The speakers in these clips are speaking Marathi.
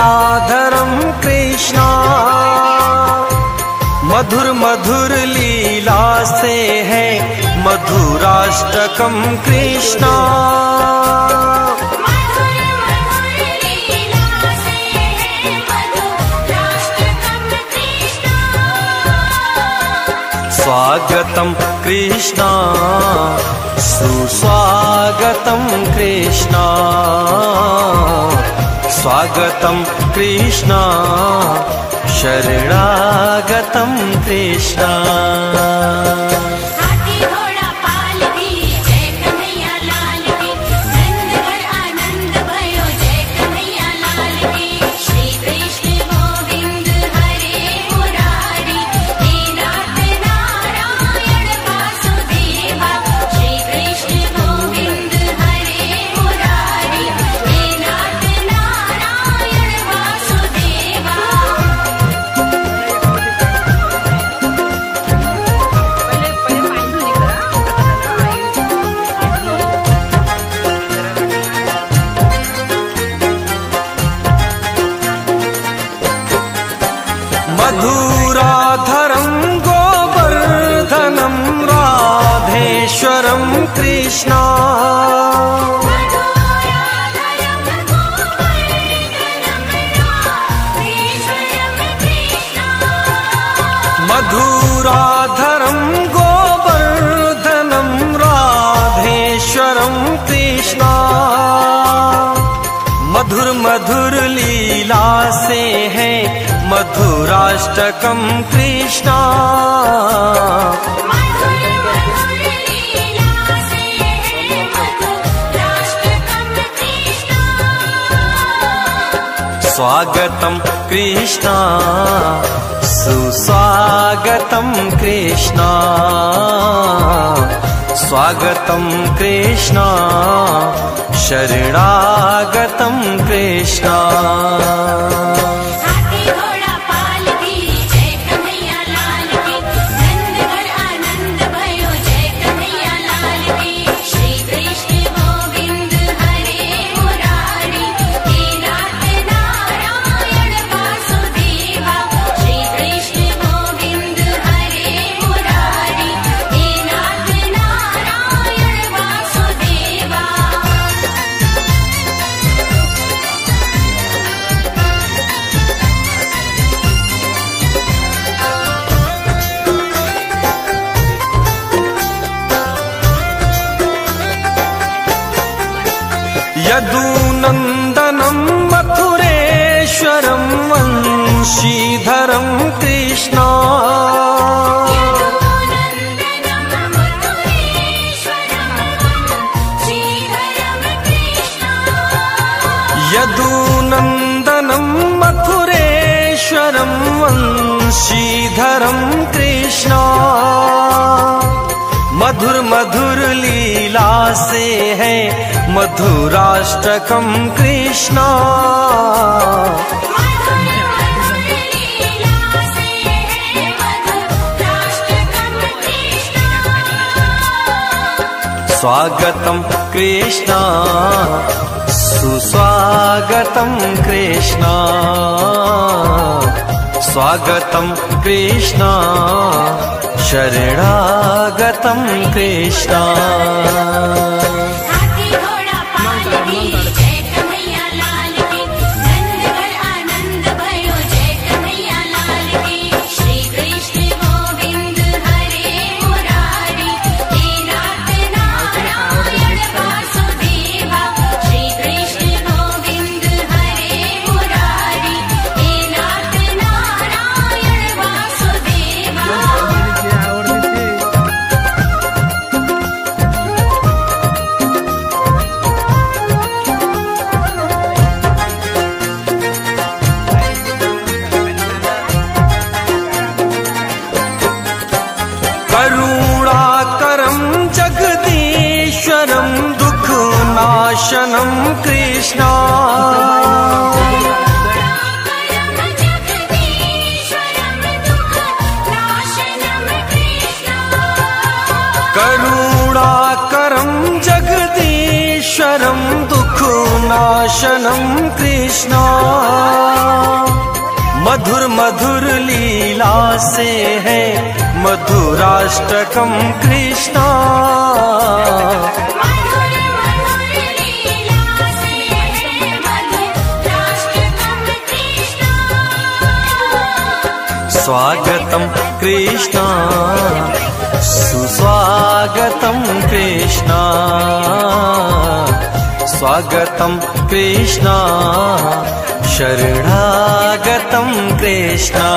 मधुराधरं कृष्णा, मधुर मधुर लीला से है मधुराष्टकम कृष्णा। स्वागतं कृष्णा सुस्वागतं कृष्णा, स्वागतं कृष्णा शरणागतं कृष्णा। मधुराधरं गोवर्धनं राधेश्वरं कृष्णा, मधुराधरं गोवर्धनं राधेश्वरं कृष्णा। मधुर मधुर लीला से है मधुराष्टकम कृष्णा। स्वागतं कृष्णा सुस्वागतं कृष्णा, स्वागतं कृष्णा शरणागतं कृष्णा। यदुनन्दनं मथुरेश्वरं वंशीधरं कृष्णा, यदुनन्दनं मथुरेश्वरं वंशीधरं कृष्णा। मधुर मधुर लीला से है मधुराष्टकम कृष्णा। स्वागतं कृष्णा सुस्वागतं कृष्णा, स्वागतं कृष्णा शरणागतं कृष्णा। करुणाकरं जगदीश्वरं दुःखनाशनं कृष्णा, करुणाकरं जगदीश्वरं दुःखनाशनं कृष्णा। मधुर मधुर लीला से है मधुराष्टकम कृष्णा। स्वागतम कृष्णा सुस्वागतम कृष्णा, स्वागतम कृष्णा शरणागतम कृष्णा।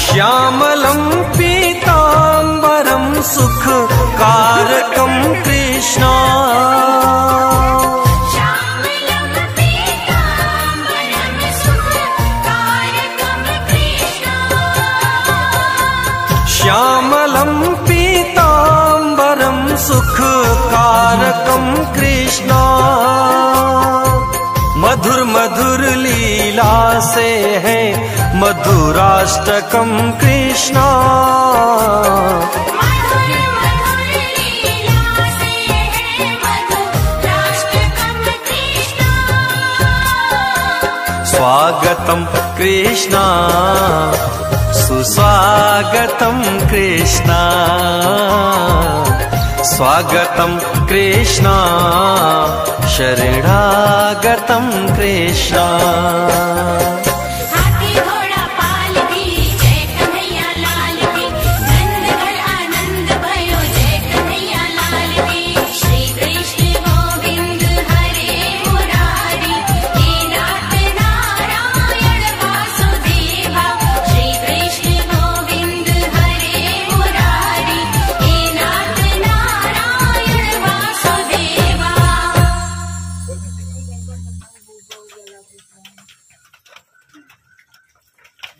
श्यामलं पीताम्बरं सुखकारकं कृष्णा। श्यामलं पीताम्बरं सुखकारकं कृष्णा। मधुर मधुर लीला से है मधुराष्टकम कृष्णा। स्वागतम कृष्णा सुस्वागतम कृष्णा, स्वागतम कृष्णा शरणागतम कृष्णा।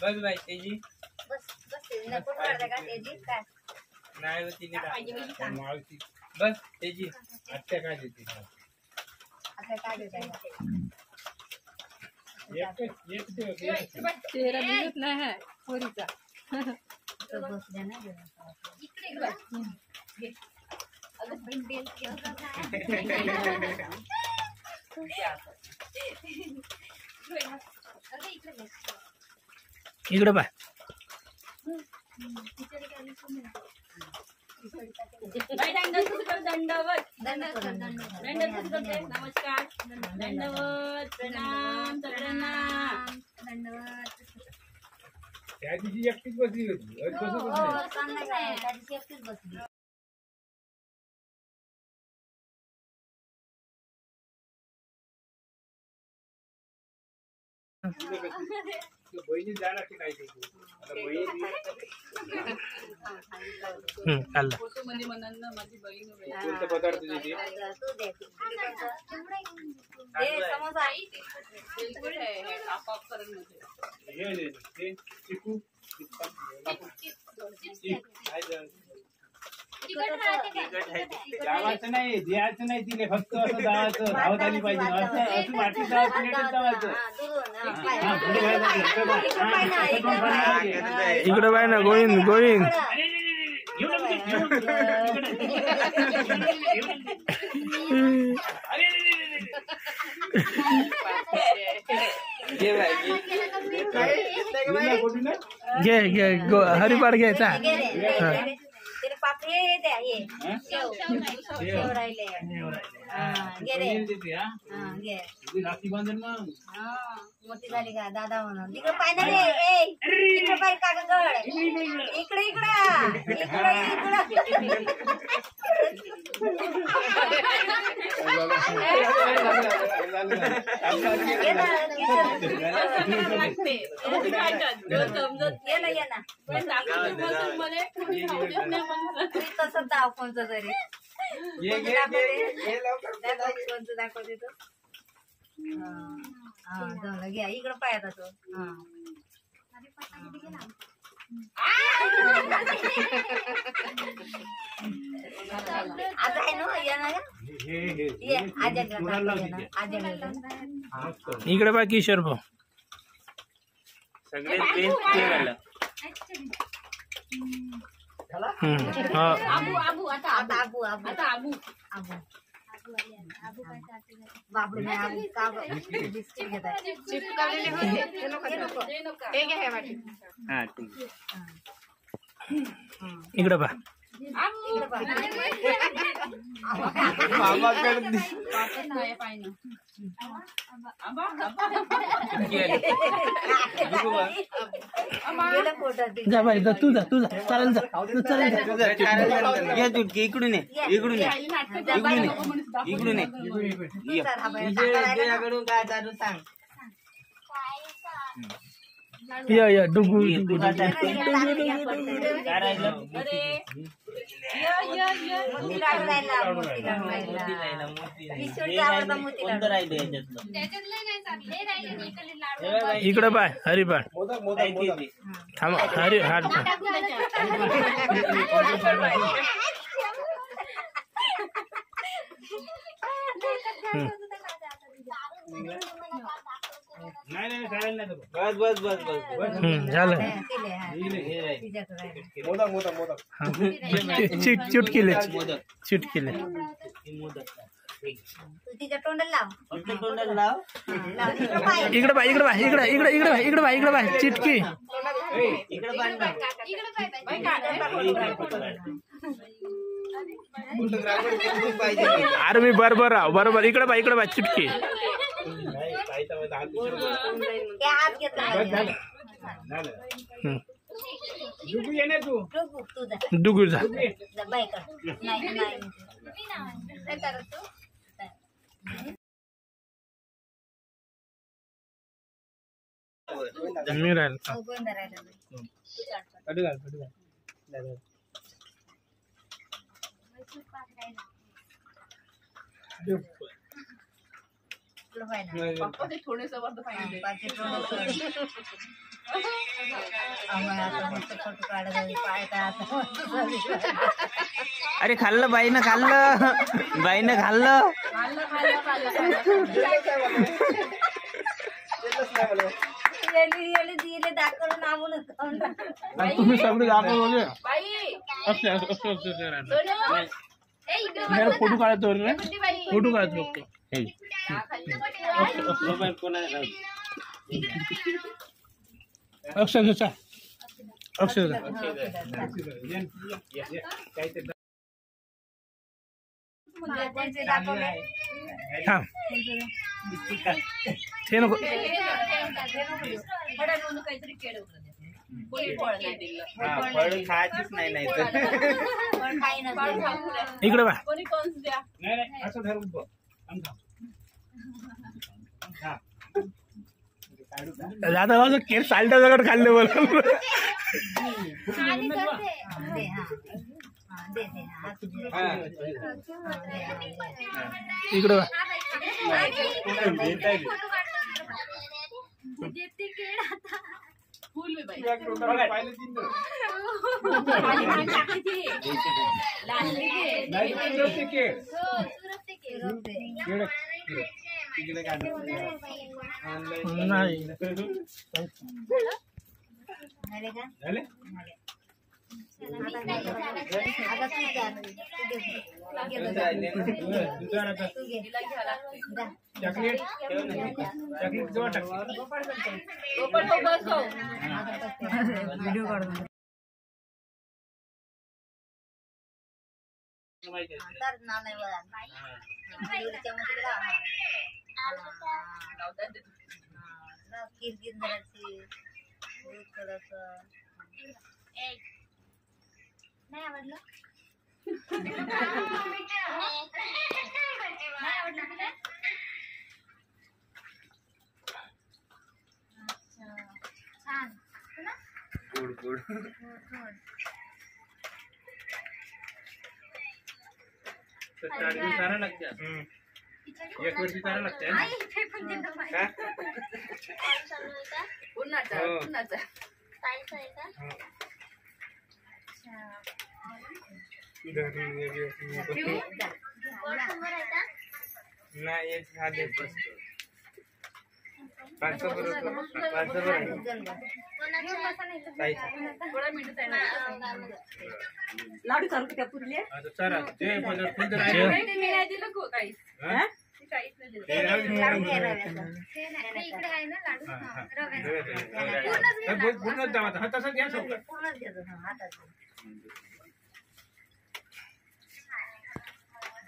बस भाई तेजी बस नको पडता का तेजी काय नाही होती नाही बस तेजी आत्या काय देते आता काय देताय तेरा दिवस नाही आहे पोरीचा तो बसल्या ना इकडे घे अगं बेल इकडे बाय नमस्कार दंडवत प्रणाम प्रणाम धन्यवाद। त्या दिवशी एकटीच बसली होती एकटीच बसली। बहिणी जाणार की काय फोटो मध्ये म्हणाल माझी बहीण कोणते पदार्थ देते तू दे समोसा बिलकुल आहे आपाप करून हे ते चिकू जावायचं नाही द्यायचं नाही तिने फक्त असं जावायचं धावत आली पाहिजे असं असं वाटलं जावायचं इकडे बाय ना गोविंद गोविंद घे घे हरिपाठ घ्यायचा पापडी द्या हे शेव राहिले घे रे घे राखी बांधून मग मोठी झाली का दादा म्हणून तिकडे पाय ना रे ए तिकडे पाय कागद इकडे इकडे इकडे इकडे ये ना, लागते दोन चमचे ये ना, ये ना. पण दाखवते बसून मध्ये कोणी खाऊ देत नाही पण तू तसंच दाव कोणतं तरी. कोणतं दाखवते तो? हा, जमलं. घ्या इकडं पायाचा तो. हा. आता आहे ना, ये ना ग. ये, आज्याकडे दाखव, ये ना, आज्याकडे. इकडे बा किशोर भाऊ सगळे बेस्ट ते झालं हा आबू आबू आता आता आबू आबू आता आबू आबू बाबू नाही आबू का बिस्किट घेत आहे. चिपकवलेले होते ते नको ते नको हे घ्या हे वाटी हा ठीक इकडे बा इकडं पहा. वापस नाही पाहिजे आबा गेलं पोटात ते. जा बाई जा तू जा चालेल जा तू चालेल जा घे चुटकी इकडून ये इकडून ये इकडून ये चल, हा बाई, टाकायला ना. काय चालू सांग या डुगू ये ना, ये पटकन. काय राहिलं अरे मोती लाडू राहिला, मोती लाडू राहिला. किशोरचा आवडता मोती लाडू. कोणतं राहिलं याच्यातलं इकडे बाय हरी बाय थांब हरी हात नाही चालेल नाही बस बस बस बस झालं तिले, हा. तिच्याकडे राहिला. चुटकिले चुटकिले तू तिच्या तोंडाला लाव. फक्त तोंडाला लाव लाव. इकडं पाय. इकडे बाय इकडे बाय इकडे इकडे इकडे बाय इकडे बाय इकडे बाय चिटकी इकडे बांध ना. अरे मी बरोबर बरोबर इकडे बाय चिटकी ते हात घेतला पाहिजे. डुगू, तू जा. डुगू जा जा, बाईकडे. नाही नाही मी राहिलो हो, गोंधळ राहिला बाई. इकडं पाय ना. पप्पा ते थोडेसं वरती पाहिजे पायचे तोंड सोड. आम्हाला आता मस्त फोटो काढायला पाय काय आता अरे खाल्लं बाईनं खाल्लं बाईनं खाल्लं दिले दाखवून आम्हाला तुम्ही सगळे दाखवले बाई फोटो काढतो रे फोटो काढतो अक्षर अक्षर थांब ते नको काहीतरी केलं कोणी फळ नाही दिलं फळ खायचीच नाही नाही तर इकडे बा कोणी कंस द्या दादा माझं केर सालटा दगड खाल्ले बोल इकडे बा फुल मी बाई नाही चॉकलेट व्हिडिओ काढून तर नाव नाही बघा किरकिर जराची दूध थोडंसं नाही आवडलं छान गोड गोड तर 4 दिवस चारा लागते एक वर्षी चारा लागते आई फेकून दिलं बाई. उन्हाचा हो. उन्हाचा नाही एक साधे बसतो 500 बरोबर 500 बरोबर थोडा मिनिट आहे ना. लाडू चालू त्या पुरले आता चारा जे पदार्थ फुल तर आहे नाही, ते मी नाही दिलं को काहीच. हा? ते काहीच नाही दिलं. हे राहू दे. लाडू घे रव्याचा. ते इकडे आहे ना लाडू हा, हा. रव्याचा. पूर्णच द्या आता. हा तसं घ्या सगळं. पूर्णच देतो हा, हातात.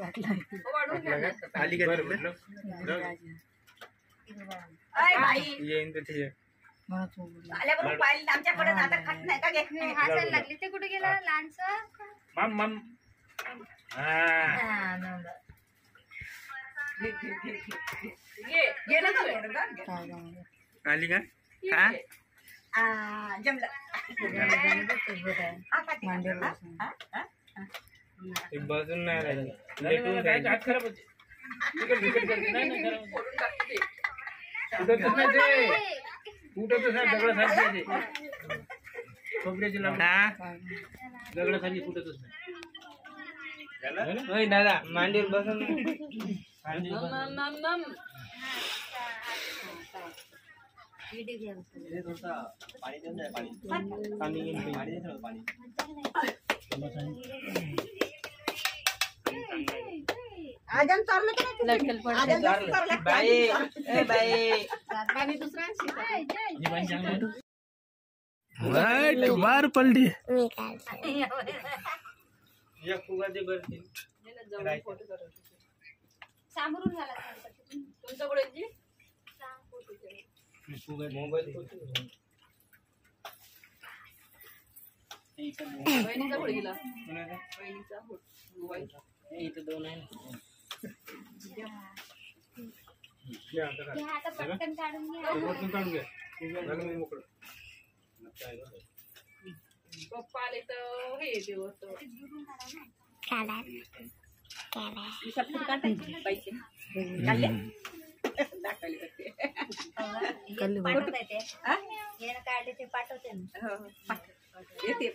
वाढून घ्या ना. आली का तिकडं? अय बाई येईन तर ते आल्याबरोबर पाहिलं आमच्याकडे आता खात नाही का घे हसायला लागली ते कुठे गेला लहानसं मम मम हा हा, नंबर. घे ना थोडं. आली का घे. हा जमलं ते बसून नाही राहिली लेटून जायचं हात खराब होते नाही खराब होते. फोडून टाकते ते. कुठंच नाही ते कुठंच नाही दगडासारखी आहे ते खोबऱ्याची लावून दगडासारखी कुठंच नाही होय दादा मांडीवर बसून मांडीवर बसून मम. Video game. पाणी घेऊन आजम चाललं की नाही आजम चाललं बाई ए बाई आणि दुसरा शिका. बार पलटी एक फुगा दे बरं ते. हे ना, जवळ फोटो करायचे. सामोरून झाला तुमच्याकडे जी फुगा मोबाईल फोटो. बहिणीचा फोटो गेला. कोणाचा? बहिणीचा फोटो मोबाईलचा. इथं दोन आहे ना. घ्या आता काढ. घ्या आता पटकन काढून घ्या. ते वरतून काढून घ्या. झालं मग मोकळं. पप्पा आले तर हे येते वस्तू. शपथ काढायची पैसे काढले दाखवले करते पाठवता येते. यानं काढले ते पाठवते ना. येते